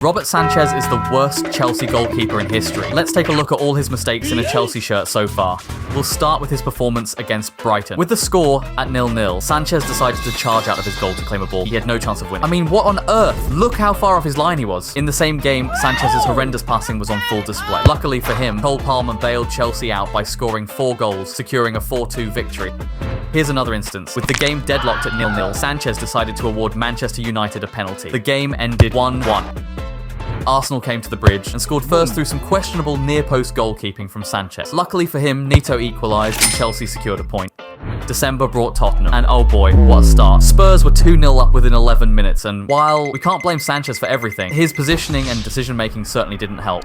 Robert Sanchez is the worst Chelsea goalkeeper in history. Let's take a look at all his mistakes in a Chelsea shirt so far. We'll start with his performance against Brighton. With the score at 0-0, Sanchez decided to charge out of his goal to claim a ball. He had no chance of winning. I mean, what on earth? Look how far off his line he was. In the same game, Sanchez's horrendous passing was on full display. Luckily for him, Cole Palmer bailed Chelsea out by scoring 4 goals, securing a 4-2 victory. Here's another instance. With the game deadlocked at 0-0, Sanchez decided to award Manchester United a penalty. The game ended 1-1. Arsenal came to the bridge and scored first through some questionable near-post goalkeeping from Sanchez. Luckily for him, Neto equalised and Chelsea secured a point. December brought Tottenham, and oh boy, what a start. Spurs were 2-0 up within 11 minutes, and while we can't blame Sanchez for everything, his positioning and decision-making certainly didn't help.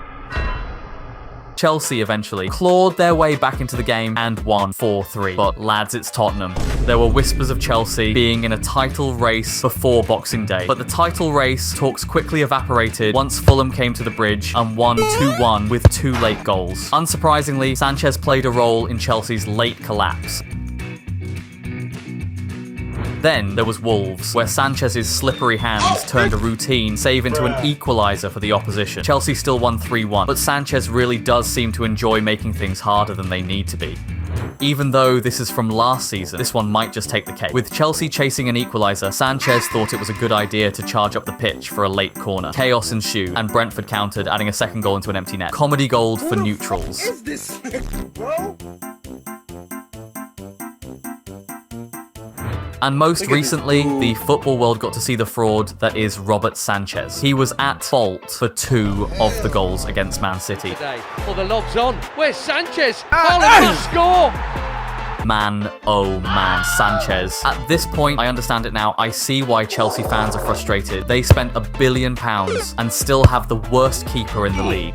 Chelsea eventually clawed their way back into the game and won 4-3. But lads, it's Tottenham. There were whispers of Chelsea being in a title race before Boxing Day. But the title race talks quickly evaporated once Fulham came to the bridge and won 2-1 with 2 late goals. Unsurprisingly, Sanchez played a role in Chelsea's late collapse. Then there was Wolves, where Sanchez's slippery hands turned a routine save into an equaliser for the opposition. Chelsea still won 3-1, but Sanchez really does seem to enjoy making things harder than they need to be. Even though this is from last season, this one might just take the cake. With Chelsea chasing an equaliser, Sanchez thought it was a good idea to charge up the pitch for a late corner. Chaos ensued, and Brentford countered, adding a second goal into an empty net. Comedy gold for neutrals. What the fuck is this, bro? And most recently, the football world got to see the fraud that is Robert Sanchez. He was at fault for 2 of the goals against Man City. Well, the lob's on. Where's Sanchez? Haaland will score! Man, oh man, Sanchez. At this point, I understand it now. I see why Chelsea fans are frustrated. They spent £1 billion and still have the worst keeper in the league.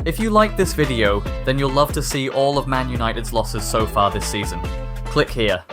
If you like this video, then you'll love to see all of Man United's losses so far this season. Click here.